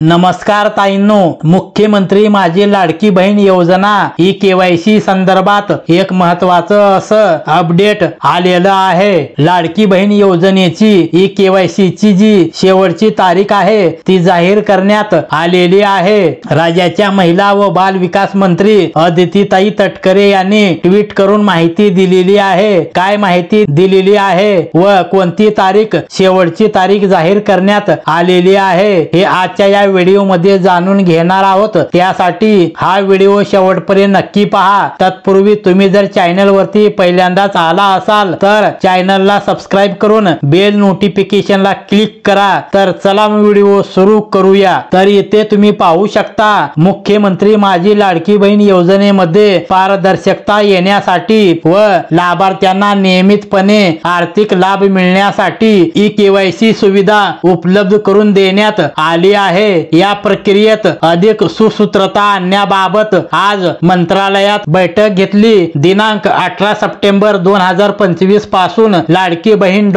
नमस्कार ताईंनो, मुख्यमंत्री माझी लाडकी बहीण योजना ई केवायसी संदर्भात एक महत्वाचं असं अपडेट आलेलं आहे। लाडकी बहीण योजनेची ई केवायसी ची जी शेवटची तारीख आहे ती जाहीर करण्यात आलेली आहे। राज्याच्या महिला व बाल विकास मंत्री अदितीताई तटकरे यांनी ट्विट करून माहिती दिलेली आहे। काय माहिती दिलेली आहे व कोणती तारीख शेवटची तारीख जाहीर करण्यात आलेली आहे हे आजच्या या व्हिडिओ मध्ये जाणून घेणार आहोत। त्यासाठी हा व्हिडिओ शेवटपर्यंत नक्की पहा। तत्पूर्वी तुम्ही जर चॅनल वरती पहिल्यांदाच आला असाल तर चॅनलला सबस्क्राइब करून बेल नोटिफिकेशनला क्लिक करा। तर चला व्हिडिओ सुरू करूया। तर इथे तुम्ही पाहू शकता, मुख्यमंत्री माझी लाडकी बहीण योजनेमध्ये पारदर्शकता येण्यासाठी व लाभार्थ्यांना नियमितपणे आर्थिक लाभ मिळण्यासाठी ई केवायसी सुविधा उपलब्ध करून देण्यात आली आहे। या प्रक्रियेत अधिक सुसूत्रता आणण्याबाबत आज मंत्रालयात बैठक घेतली। दिनांक 18 सप्टेंबर 2025 पासून लाडकी बहीण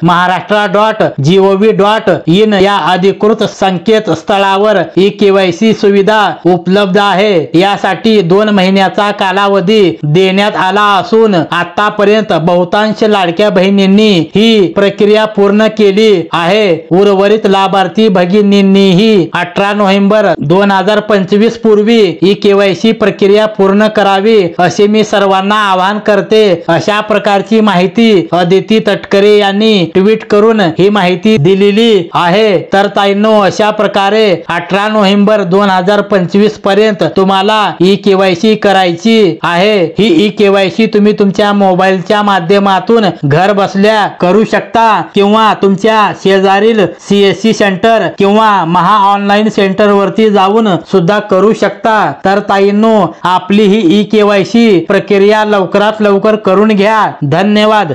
.महाराष्ट्र.gov.in या अधिकृत संकेतस्थळावर ई केवायसी सुविधा उपलब्ध आहे। यासाठी 2 महिन्याचा कालावधी देण्यात आला असून आतापर्यंत बहुतांश लाडक्या बहिणींनी ही प्रक्रिया पूर्ण केली आहे। उर्वरित लाभार्थी भगिनींनीही 18 नोव्हेंबर 2025 पूर्वी ई केवायसी प्रक्रिया पूर्ण करावी असे मी सर्वांना आवाहन करते। अशा प्रकारची माहिती अदिती तटकरे यांनी ट्विट करून ही माहिती दिलेली आहे। तर ताईंनो, अशा प्रकारे 18 नोव्हेंबर 2025 पर्यंत तुम्हाला ई केवायसी करायची आहे। ही ई केवायसी तुम्ही तुमच्या मोबाईलच्या माध्यमातून घर बसल्या करू शकता किंवा तुमच्या शेजारील सीएससी सेंटर किंवा महा ऑनलाइन सेंटर वरती जाऊन सुद्धा करू शकता। तर ताईंनो, आपली ही ई केवायसी प्रक्रिया लवकरात लवकर करून घ्या। धन्यवाद।